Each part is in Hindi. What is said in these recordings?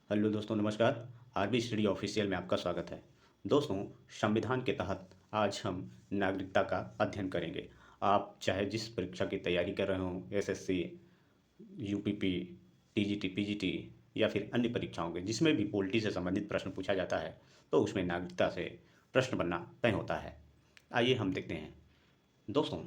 हेलो दोस्तों, नमस्कार। आरबी स्टडी ऑफिशियल में आपका स्वागत है। दोस्तों, संविधान के तहत आज हम नागरिकता का अध्ययन करेंगे। आप चाहे जिस परीक्षा की तैयारी कर रहे हों, एसएससी, यूपीपी, टीजीटी, पीजीटी या फिर अन्य परीक्षाओं के जिसमें भी पॉलिटी से संबंधित प्रश्न पूछा जाता है, तो उसमें नागरिकता से प्रश्न बनना तय होता है। आइए हम देखते हैं। दोस्तों,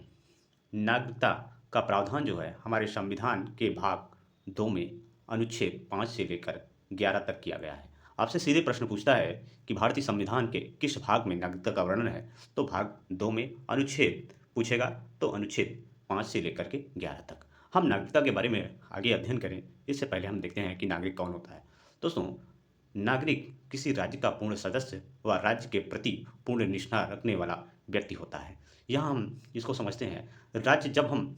नागरिकता का प्रावधान जो है हमारे संविधान के भाग 2 में अनुच्छेद 5 से लेकर 11 तक किया गया है। आपसे सीधे प्रश्न पूछता है कि भारतीय संविधान के किस भाग में नागरिकता का वर्णन है, तो भाग 2 में अनुच्छेद पूछेगा, तो अनुच्छेद 5 से लेकर के 11 तक। हम नागरिकता के बारे में आगे अध्ययन करें इससे पहले हम देखते हैं कि नागरिक कौन होता है। दोस्तों, नागरिक किसी राज्य का पूर्ण सदस्य व राज्य के प्रति पूर्ण निष्ठा रखने वाला व्यक्ति होता है। यहाँ हम इसको समझते हैं, राज्य जब हम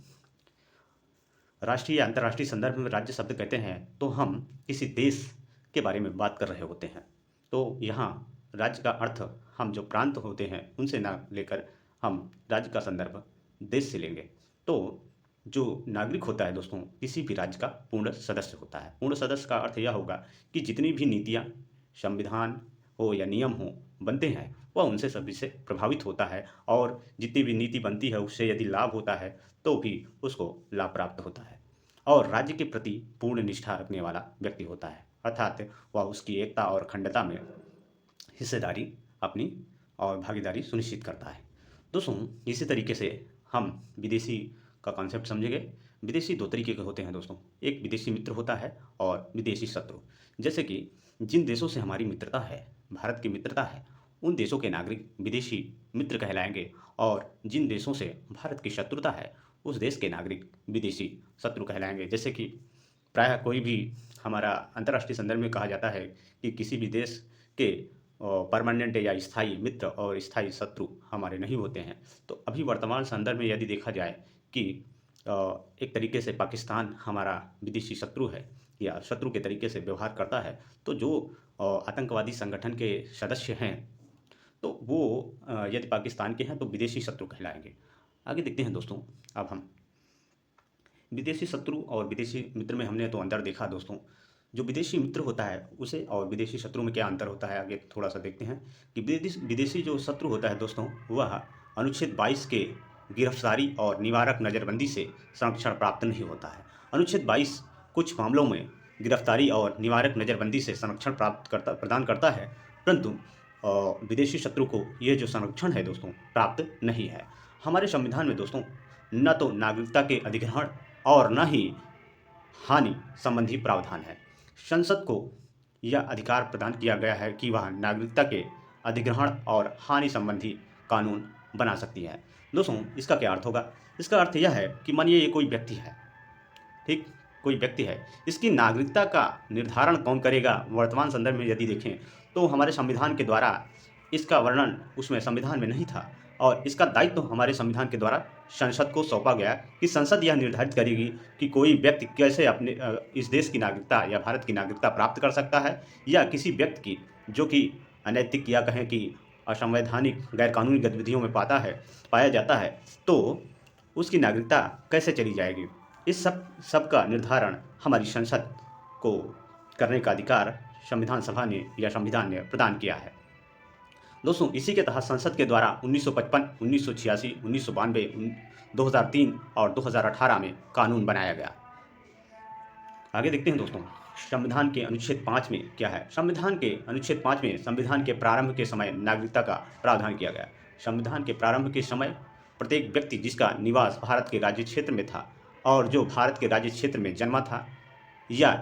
राष्ट्रीय या अंतर्राष्ट्रीय संदर्भ में राज्य शब्द कहते हैं तो हम किसी देश के बारे में बात कर रहे होते हैं। तो यहाँ राज्य का अर्थ हम जो प्रांत होते हैं उनसे ना लेकर हम राज्य का संदर्भ देश से लेंगे। तो जो नागरिक होता है दोस्तों, किसी भी राज्य का पूर्ण सदस्य होता है। पूर्ण सदस्य का अर्थ यह होगा कि जितनी भी नीतियाँ, संविधान हो या नियम हो बनते हैं, वह उनसे सभी से प्रभावित होता है और जितनी भी नीति बनती है उससे यदि लाभ होता है तो भी उसको लाभ प्राप्त होता है। और राज्य के प्रति पूर्ण निष्ठा रखने वाला व्यक्ति होता है, अर्थात वह उसकी एकता और अखंडता में हिस्सेदारी अपनी और भागीदारी सुनिश्चित करता है। दोस्तों, इसी तरीके से हम विदेशी का कॉन्सेप्ट समझेंगे। विदेशी दो तरीके के होते हैं दोस्तों, एक विदेशी मित्र होता है और विदेशी शत्रु। जैसे कि जिन देशों से हमारी मित्रता है, भारत की मित्रता है, उन देशों के नागरिक विदेशी मित्र कहलाएंगे और जिन देशों से भारत की शत्रुता है उस देश के नागरिक विदेशी शत्रु कहलाएंगे। जैसे कि प्रायः कोई भी हमारा अंतर्राष्ट्रीय संदर्भ में कहा जाता है कि किसी भी देश के परमानेंट या स्थायी मित्र और स्थायी शत्रु हमारे नहीं होते हैं। तो अभी वर्तमान संदर्भ में यदि देखा जाए कि एक तरीके से पाकिस्तान हमारा विदेशी शत्रु है या शत्रु के तरीके से व्यवहार करता है, तो जो आतंकवादी संगठन के सदस्य हैं तो वो यदि पाकिस्तान के हैं तो विदेशी शत्रु कहलाएंगे। आगे देखते हैं दोस्तों। अब हम विदेशी शत्रु और विदेशी मित्र में हमने तो अंतर देखा दोस्तों। जो विदेशी मित्र होता है उसे और विदेशी शत्रु में क्या अंतर होता है, आगे थोड़ा सा देखते हैं कि विदेशी जो शत्रु होता है दोस्तों, वह अनुच्छेद 22 के गिरफ्तारी और निवारक नज़रबंदी से संरक्षण प्राप्त नहीं होता है। अनुच्छेद 22 कुछ मामलों में गिरफ्तारी और निवारक नज़रबंदी से संरक्षण प्रदान करता है, परंतु विदेशी शत्रु को यह जो संरक्षण है दोस्तों प्राप्त नहीं है। हमारे संविधान में दोस्तों न तो नागरिकता के अधिग्रहण और न ही हानि संबंधी प्रावधान है। संसद को यह अधिकार प्रदान किया गया है कि वह नागरिकता के अधिग्रहण और हानि संबंधी कानून बना सकती है। दोस्तों, इसका क्या अर्थ होगा? इसका अर्थ यह है कि मानिए ये कोई व्यक्ति है, ठीक, कोई व्यक्ति है, इसकी नागरिकता का निर्धारण कौन करेगा? वर्तमान संदर्भ में यदि देखें तो हमारे संविधान के द्वारा इसका वर्णन उसमें संविधान में नहीं था और इसका दायित्व तो हमारे संविधान के द्वारा संसद को सौंपा गया कि संसद यह निर्धारित करेगी कि कोई व्यक्ति कैसे अपने इस देश की नागरिकता या भारत की नागरिकता प्राप्त कर सकता है, या किसी व्यक्ति की जो कि अनैतिक या कहें कि असंवैधानिक गैरकानूनी गतिविधियों में पाया जाता है, तो उसकी नागरिकता कैसे चली जाएगी। इस सब का निर्धारण हमारी संसद को करने का अधिकार संविधान सभा ने या संविधान ने प्रदान किया है। दोस्तों, इसी के तहत संसद के द्वारा 1955, 1986, 1992, 2003 और 2018 में कानून बनाया गया। आगे देखते हैं दोस्तों, संविधान के अनुच्छेद 5 में क्या है। संविधान के अनुच्छेद 5 में संविधान के प्रारंभ के समय नागरिकता का प्रावधान किया गया। संविधान के प्रारंभ के समय प्रत्येक व्यक्ति जिसका निवास भारत के राज्य क्षेत्र में था और जो भारत के राज्य क्षेत्र में जन्मा था या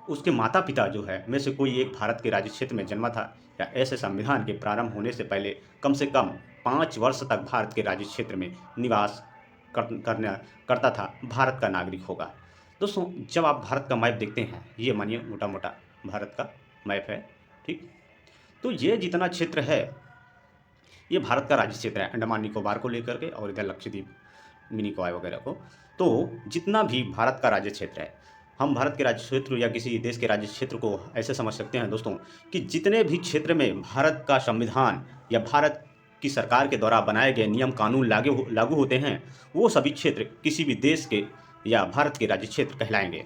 उसके माता पिता जो है में से कोई एक भारत के राज्य क्षेत्र में जन्मा था या ऐसे संविधान के प्रारंभ होने से पहले कम से कम 5 वर्ष तक भारत के राज्य क्षेत्र में निवास करता था, भारत का नागरिक होगा। दोस्तों, जब आप भारत का मैप देखते हैं, ये मानिए मोटा मोटा भारत का मैप है, ठीक, तो ये जितना क्षेत्र है ये भारत का राज्य क्षेत्र है, अंडमान निकोबार को लेकर के और इधर लक्षद्वीप, मिनी गोवा वगैरह को। तो जितना भी भारत का राज्य क्षेत्र है, हम भारत के राज्य क्षेत्र या किसी देश के राज्य क्षेत्र को ऐसे समझ सकते हैं दोस्तों कि जितने भी क्षेत्र में भारत का संविधान या भारत की सरकार के द्वारा बनाए गए नियम कानून लागू होते हैं, वो सभी क्षेत्र किसी भी देश के या भारत के राज्य क्षेत्र कहलाएंगे।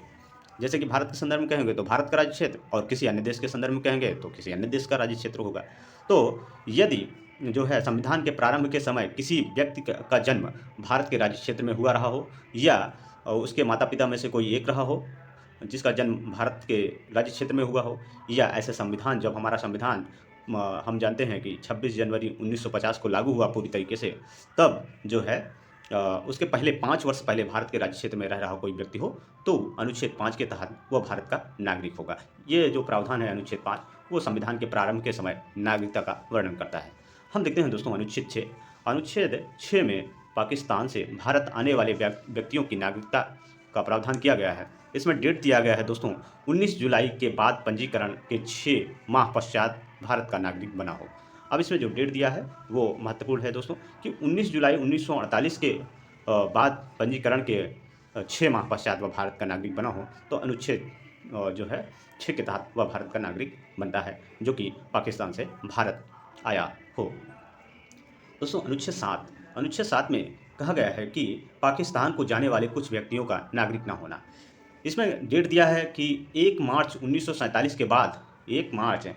जैसे कि भारत के संदर्भ में कहेंगे तो भारत का राज्य क्षेत्र, और किसी अन्य देश के संदर्भ में कहेंगे तो किसी अन्य देश का राज्य क्षेत्र होगा। तो यदि जो है संविधान के प्रारंभ के समय किसी व्यक्ति का जन्म भारत के राज्य क्षेत्र में हुआ रहा हो, या उसके माता पिता में से कोई एक रहा हो जिसका जन्म भारत के राज्य क्षेत्र में हुआ हो, या ऐसे संविधान, जब हमारा संविधान हम जानते हैं कि 26 जनवरी 1950 को लागू हुआ पूरी तरीके से, तब जो है उसके पहले 5 वर्ष पहले भारत के राज्य क्षेत्र में रह रहा कोई व्यक्ति हो तो अनुच्छेद 5 के तहत वह भारत का नागरिक होगा। ये जो प्रावधान है अनुच्छेद 5, वो संविधान के प्रारंभ के समय नागरिकता का वर्णन करता है। हम देखते हैं दोस्तों अनुच्छेद 6। अनुच्छेद 6 में पाकिस्तान से भारत आने वाले व्यक्तियों की नागरिकता का प्रावधान किया गया है। इसमें डेट दिया गया है दोस्तों 19 जुलाई के बाद पंजीकरण के 6 माह पश्चात भारत का नागरिक बना हो। अब इसमें जो डेट दिया है वो महत्वपूर्ण है दोस्तों कि 19 जुलाई 1948 के बाद पंजीकरण के 6 माह पश्चात वह भारत का नागरिक बना हो तो अनुच्छेद जो है 6 के तहत वह भारत का नागरिक बनता है, जो कि पाकिस्तान से भारत आया हो। दोस्तों अनुच्छेद 7 में कहा गया है कि पाकिस्तान को जाने वाले कुछ व्यक्तियों का नागरिक ना होना। इसमें डेट दिया है कि 1 मार्च 1947 के बाद 1 मार्च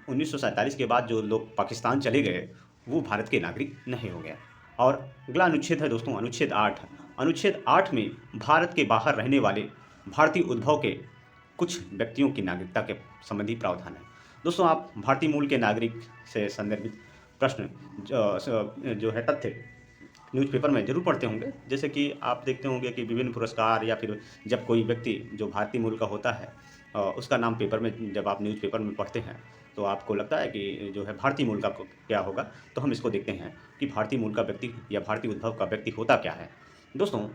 1947 के बाद जो लोग पाकिस्तान चले गए वो भारत के नागरिक नहीं हो गए। और अगला अनुच्छेद है दोस्तों अनुच्छेद 8। अनुच्छेद 8 में भारत के बाहर रहने वाले भारतीय उद्भव के कुछ व्यक्तियों की नागरिकता के संबंधी प्रावधान है। दोस्तों आप भारतीय मूल के नागरिक से संदर्भित प्रश्न जो है तथ्य न्यूज़पेपर में जरूर पढ़ते होंगे। जैसे कि आप देखते होंगे कि विभिन्न पुरस्कार या फिर जब कोई व्यक्ति जो भारतीय मूल का होता है उसका नाम पेपर में, जब आप न्यूज़पेपर में पढ़ते हैं तो आपको लगता है कि जो है भारतीय मूल का क्या होगा। तो हम इसको देखते हैं कि भारतीय मूल का व्यक्ति या भारतीय उद्भव का व्यक्ति होता क्या है। दोस्तों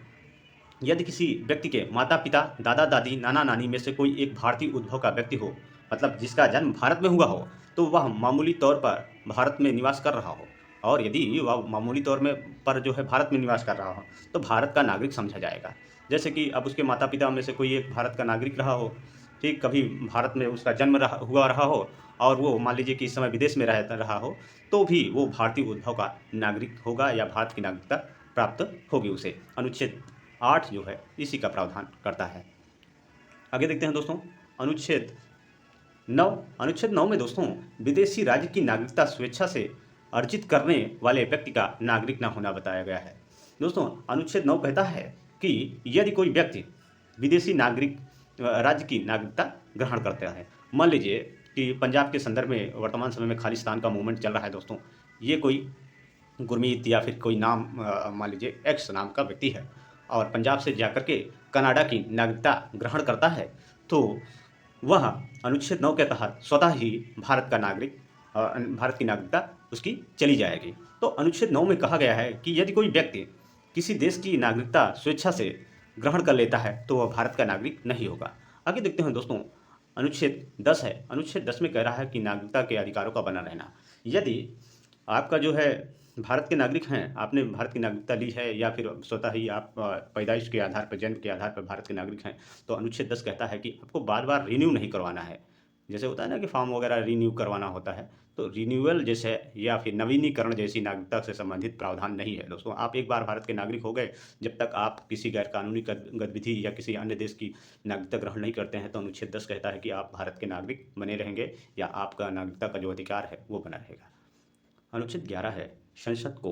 यदि किसी व्यक्ति के माता पिता, दादा दादी, नाना नानी में से कोई एक भारतीय उद्भव का व्यक्ति हो, मतलब जिसका जन्म भारत में हुआ हो, तो वह मामूली तौर पर भारत में निवास कर रहा हो, और यदि वह मामूली तौर में पर जो है भारत में निवास कर रहा हो तो भारत का नागरिक समझा जाएगा। जैसे कि अब उसके माता पिता में से कोई एक भारत का नागरिक रहा हो, ठीक, कभी भारत में उसका जन्म हुआ रहा हो और वो मान लीजिए कि इस समय विदेश में रहता रहा हो, तो भी वो भारतीय उद्भव का नागरिक होगा या भारत की नागरिकता प्राप्त होगी उसे। अनुच्छेद 8 जो है इसी का प्रावधान करता है। आगे देखते हैं दोस्तों अनुच्छेद 9। अनुच्छेद 9 में दोस्तों विदेशी राज्य की नागरिकता स्वेच्छा से अर्जित करने वाले व्यक्ति का नागरिक ना होना बताया गया है। दोस्तों अनुच्छेद 9 कहता है कि यदि कोई व्यक्ति विदेशी नागरिक राज्य की नागरिकता ग्रहण करता है, मान लीजिए कि पंजाब के संदर्भ में वर्तमान समय में खालिस्तान का मूवमेंट चल रहा है दोस्तों, ये कोई गुरमीत या फिर कोई नाम मान लीजिए एक्स नाम का व्यक्ति है और पंजाब से जाकर के कनाडा की नागरिकता ग्रहण करता है, तो वह अनुच्छेद 9 के तहत स्वतः ही भारत की नागरिकता उसकी चली जाएगी। तो अनुच्छेद 9 में कहा गया है कि यदि कोई व्यक्ति किसी देश की नागरिकता स्वेच्छा से ग्रहण कर लेता है तो वह भारत का नागरिक नहीं होगा। आगे देखते हैं दोस्तों अनुच्छेद 10 है। अनुच्छेद 10 में कह रहा है कि नागरिकता के अधिकारों का बना रहना। यदि आपका जो है भारत के नागरिक हैं, आपने भारत की नागरिकता ली है या फिर स्वतः ही आप पैदाइश के आधार पर, जन्म के आधार पर भारत के नागरिक हैं, तो अनुच्छेद 10 कहता है कि आपको बार बार रिन्यू नहीं करवाना है। जैसे होता है ना कि फॉर्म वगैरह रिन्यू करवाना होता है, तो रिन्यूअल जैसे या फिर नवीनीकरण जैसी नागरिकता से संबंधित प्रावधान नहीं है दोस्तों। आप एक बार भारत के नागरिक हो गए, जब तक आप किसी गैर कानूनी गतिविधि या किसी अन्य देश की नागरिकता ग्रहण नहीं करते हैं, तो अनुच्छेद 10 कहता है कि आप भारत के नागरिक बने रहेंगे या आपका नागरिकता का जो अधिकार है वो बना रहेगा। अनुच्छेद 11 है, संसद को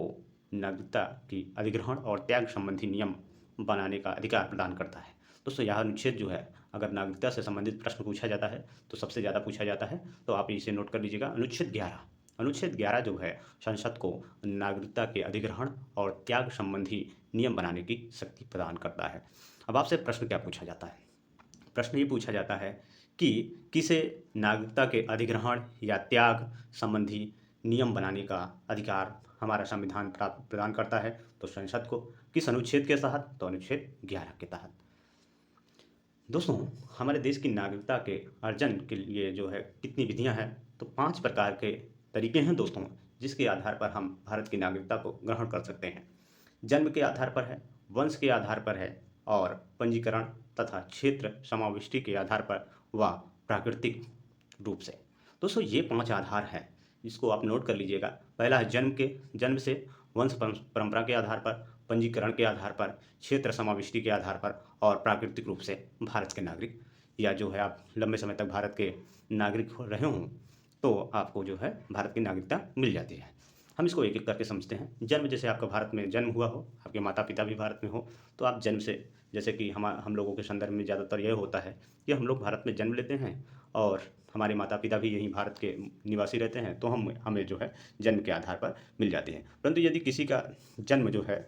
नागरिकता की अधिग्रहण और त्याग संबंधी नियम बनाने का अधिकार प्रदान करता है। दोस्तों यह अनुच्छेद जो है, अगर नागरिकता से संबंधित प्रश्न पूछा जाता है तो सबसे ज़्यादा पूछा जाता है, तो आप इसे नोट कर लीजिएगा। अनुच्छेद 11 जो है संसद को नागरिकता के अधिग्रहण और त्याग संबंधी नियम बनाने की शक्ति प्रदान करता है। अब आपसे प्रश्न क्या पूछा जाता है? प्रश्न ये पूछा जाता है कि किसे नागरिकता के अधिग्रहण या त्याग संबंधी नियम बनाने का अधिकार हमारा संविधान प्रदान करता है? तो संसद को। किस अनुच्छेद के तहत? तो अनुच्छेद 11 के तहत। दोस्तों हमारे देश की नागरिकता के अर्जन के लिए जो है कितनी विधियां हैं? तो 5 प्रकार के तरीके हैं दोस्तों, जिसके आधार पर हम भारत की नागरिकता को ग्रहण कर सकते हैं। जन्म के आधार पर है, वंश के आधार पर है, और पंजीकरण तथा क्षेत्र समाविष्टि के आधार पर व प्राकृतिक रूप से। दोस्तों ये 5 आधार हैं, जिसको आप नोट कर लीजिएगा। पहला है जन्म से, वंश परंपरा के आधार पर, पंजीकरण के आधार पर, क्षेत्र समाविष्टि के आधार पर और प्राकृतिक रूप से भारत के नागरिक, या जो है आप लंबे समय तक भारत के नागरिक रहे हों तो आपको जो है भारत की नागरिकता मिल जाती है। हम इसको एक एक करके समझते हैं। जन्म, जैसे आपका भारत में जन्म हुआ हो, आपके माता पिता भी भारत में हो, तो आप जन्म से, जैसे कि हम लोगों के संदर्भ में ज़्यादातर यह होता है कि हम लोग भारत में जन्म लेते हैं और हमारे माता पिता भी यहीं भारत के निवासी रहते हैं, तो हमें जो है जन्म के आधार पर मिल जाते हैं। परंतु यदि किसी का जन्म जो है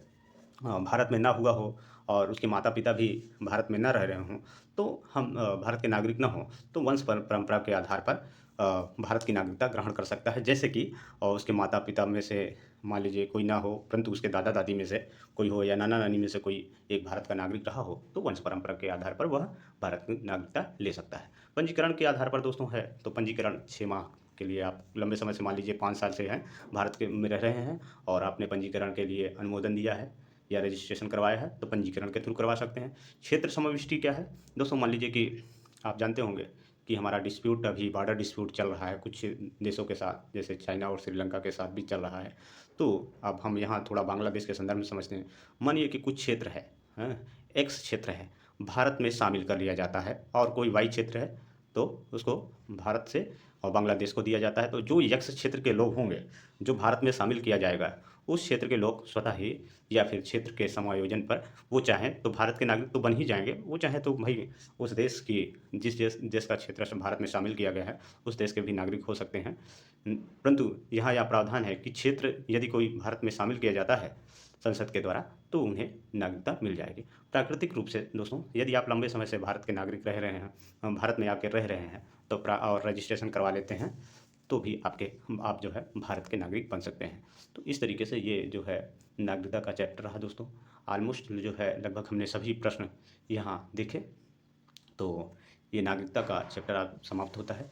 भारत में ना हुआ हो और उसके माता पिता भी भारत में ना रह रहे हों, तो हम भारत के नागरिक ना हों, तो वंश परंपरा के आधार पर भारत की नागरिकता ग्रहण कर सकता है। जैसे कि उसके माता पिता में से मान लीजिए कोई ना हो, परंतु उसके दादा दादी में से कोई हो या नाना नानी में से कोई एक भारत का नागरिक रहा हो, तो वंश परंपरा के आधार पर वह भारत की नागरिकता ले सकता है। पंजीकरण के आधार पर दोस्तों है, तो पंजीकरण 6 माह के लिए, आप लंबे समय से मान लीजिए 5 साल से हैं भारत के में रह रहे हैं और आपने पंजीकरण के लिए अनुमोदन दिया है या रजिस्ट्रेशन करवाया है, तो पंजीकरण के थ्रू करवा सकते हैं। क्षेत्र समाविष्टि क्या है दोस्तों? मान लीजिए कि आप जानते होंगे कि हमारा डिस्प्यूट, अभी बॉर्डर डिस्प्यूट चल रहा है कुछ देशों के साथ, जैसे चाइना और श्रीलंका के साथ भी चल रहा है। तो अब हम यहाँ थोड़ा बांग्लादेश के संदर्भ में समझते हैं। मानिए कि कुछ क्षेत्र है, एक्स क्षेत्र है, भारत में शामिल कर लिया जाता है, और कोई वाई क्षेत्र है तो उसको भारत से और बांग्लादेश को दिया जाता है। तो जो एक्स क्षेत्र के लोग होंगे जो भारत में शामिल किया जाएगा, उस क्षेत्र के लोग स्वतः ही या फिर क्षेत्र के समायोजन पर वो चाहें तो भारत के नागरिक तो बन ही जाएंगे। वो चाहें तो भाई उस देश की, जिस देश का क्षेत्र से भारत में शामिल किया गया है, उस देश के भी नागरिक हो सकते हैं। परंतु यहाँ यह प्रावधान है कि क्षेत्र यदि कोई भारत में शामिल किया जाता है संसद के द्वारा, तो उन्हें नागरिकता मिल जाएगी। प्राकृतिक रूप से दोस्तों, यदि आप लंबे समय से भारत के नागरिक रह रहे हैं, भारत में आके रह रहे हैं, तो और रजिस्ट्रेशन करवा लेते हैं, तो भी आप जो है भारत के नागरिक बन सकते हैं। तो इस तरीके से ये जो है नागरिकता का चैप्टर रहा दोस्तों। ऑलमोस्ट जो है लगभग हमने सभी प्रश्न यहाँ देखे। तो ये नागरिकता का चैप्टर अब समाप्त होता है।